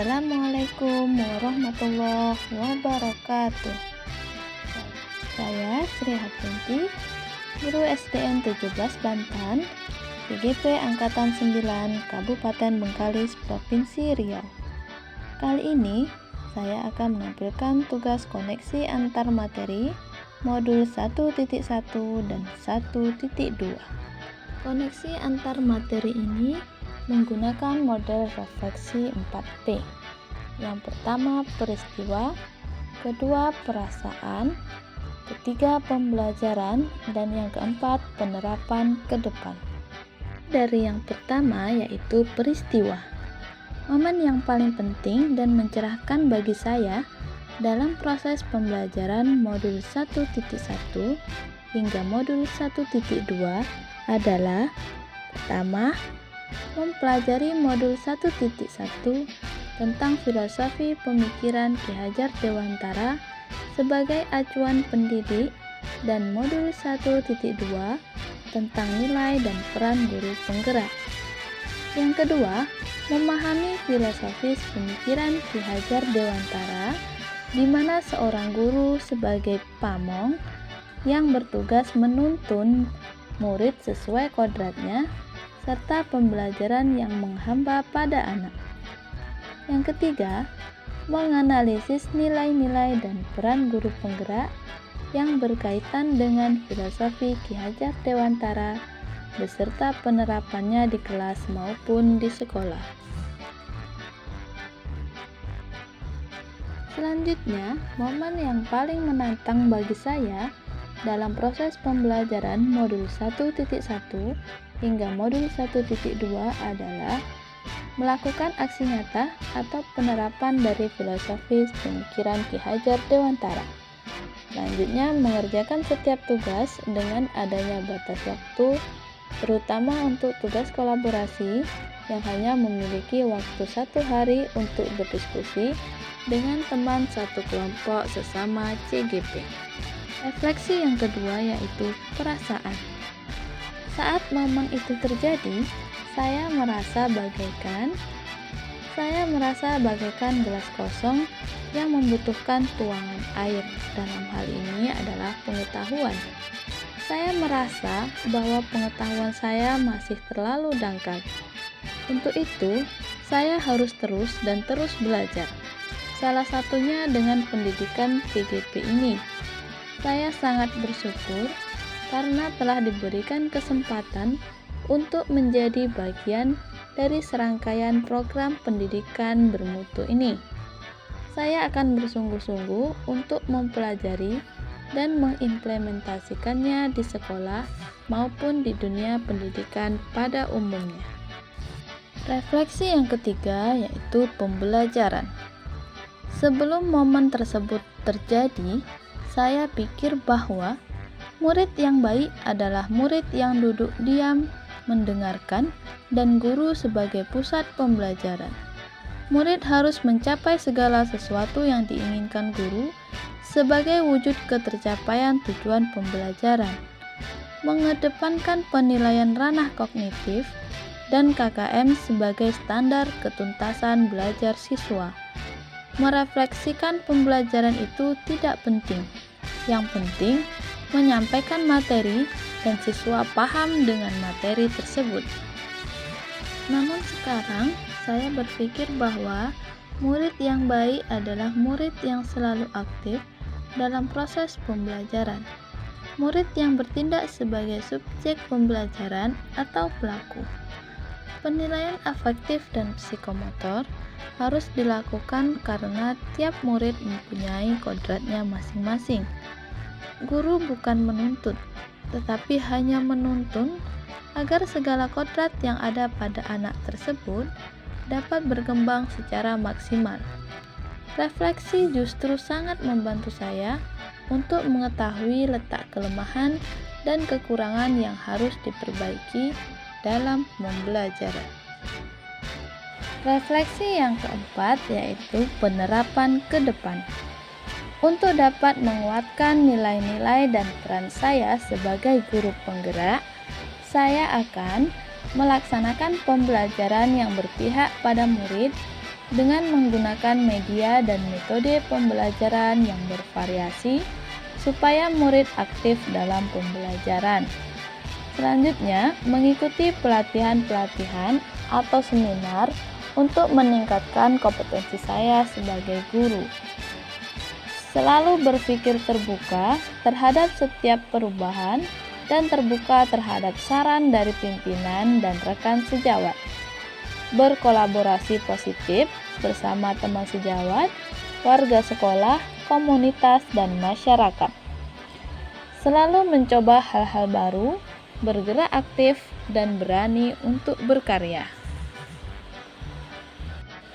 Assalamualaikum warahmatullahi wabarakatuh. Saya Sri Hartinti, guru SDN 17 Bantan, PGP Angkatan 9 Kabupaten Bengkalis, Provinsi Riau. Kali ini saya akan menampilkan tugas koneksi antar materi modul 1.1 dan 1.2. Koneksi antar materi ini menggunakan model refleksi 4P. Yang pertama peristiwa, kedua perasaan, ketiga pembelajaran, dan yang keempat penerapan ke depan. Dari yang pertama yaitu peristiwa. Momen yang paling penting dan mencerahkan bagi saya dalam proses pembelajaran modul 1.1 hingga modul 1.2 adalah pertama, mempelajari modul 1.1 tentang filosofi pemikiran Ki Hajar Dewantara sebagai acuan pendidik dan modul 1.2 tentang nilai dan peran guru penggerak. Yang kedua, memahami filosofis pemikiran Ki Hajar Dewantara di mana seorang guru sebagai pamong yang bertugas menuntun murid sesuai kodratnya serta pembelajaran yang menghamba pada anak. Yang ketiga, menganalisis nilai-nilai dan peran guru penggerak yang berkaitan dengan filosofi Ki Hajar Dewantara beserta penerapannya di kelas maupun di sekolah. Selanjutnya, momen yang paling menantang bagi saya dalam proses pembelajaran modul 1.1 hingga modul 1.2 adalah melakukan aksi nyata atau penerapan dari filosofis pemikiran Ki Hajar Dewantara. Selanjutnya, mengerjakan setiap tugas dengan adanya batas waktu, terutama untuk tugas kolaborasi yang hanya memiliki waktu 1 hari untuk berdiskusi dengan teman satu kelompok sesama CGP. Refleksi yang kedua yaitu perasaan. Saat momen itu terjadi, saya merasa bagaikan gelas kosong yang membutuhkan tuangan air. Dalam hal ini adalah pengetahuan. Saya merasa bahwa pengetahuan saya masih terlalu dangkal. Untuk itu, saya harus terus belajar. Salah satunya dengan pendidikan PGP ini. Saya sangat bersyukur karena telah diberikan kesempatan untuk menjadi bagian dari serangkaian program pendidikan bermutu ini. Saya akan bersungguh-sungguh untuk mempelajari dan mengimplementasikannya di sekolah maupun di dunia pendidikan pada umumnya. Refleksi yang ketiga yaitu pembelajaran. Sebelum momen tersebut terjadi, saya pikir bahwa murid yang baik adalah murid yang duduk diam, mendengarkan, dan guru sebagai pusat pembelajaran. Murid harus mencapai segala sesuatu yang diinginkan guru sebagai wujud ketercapaian tujuan pembelajaran. Mengedepankan penilaian ranah kognitif dan KKM sebagai standar ketuntasan belajar siswa. Merefleksikan pembelajaran itu tidak penting. Yang penting, menyampaikan materi dan siswa paham dengan materi tersebut. Namun sekarang, saya berpikir bahwa murid yang baik adalah murid yang selalu aktif dalam proses pembelajaran. Murid yang bertindak sebagai subjek pembelajaran atau pelaku. Penilaian afektif dan psikomotor harus dilakukan karena tiap murid mempunyai kodratnya masing-masing. Guru bukan menuntut, tetapi hanya menuntun agar segala kodrat yang ada pada anak tersebut dapat berkembang secara maksimal. Refleksi justru sangat membantu saya untuk mengetahui letak kelemahan dan kekurangan yang harus diperbaiki dalam pembelajaran. Refleksi yang keempat yaitu penerapan ke depan. Untuk dapat menguatkan nilai-nilai dan peran saya sebagai guru penggerak, saya akan melaksanakan pembelajaran yang berpihak pada murid dengan menggunakan media dan metode pembelajaran yang bervariasi supaya murid aktif dalam pembelajaran. Selanjutnya, mengikuti pelatihan-pelatihan atau seminar untuk meningkatkan kompetensi saya sebagai guru. Selalu berpikir terbuka terhadap setiap perubahan dan terbuka terhadap saran dari pimpinan dan rekan sejawat. Berkolaborasi positif bersama teman sejawat, warga sekolah, komunitas, dan masyarakat. Selalu mencoba hal-hal baru, bergerak aktif, dan berani untuk berkarya.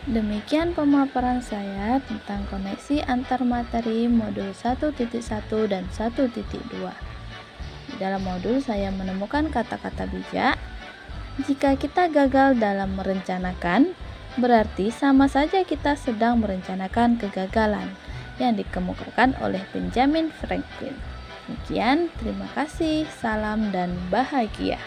Demikian pemaparan saya tentang koneksi antar materi modul 1.1 dan 1.2. Di dalam modul saya menemukan kata-kata bijak. Jika kita gagal dalam merencanakan, berarti sama saja kita sedang merencanakan kegagalan yang dikemukakan oleh Benjamin Franklin. Demikian, terima kasih, salam dan bahagia.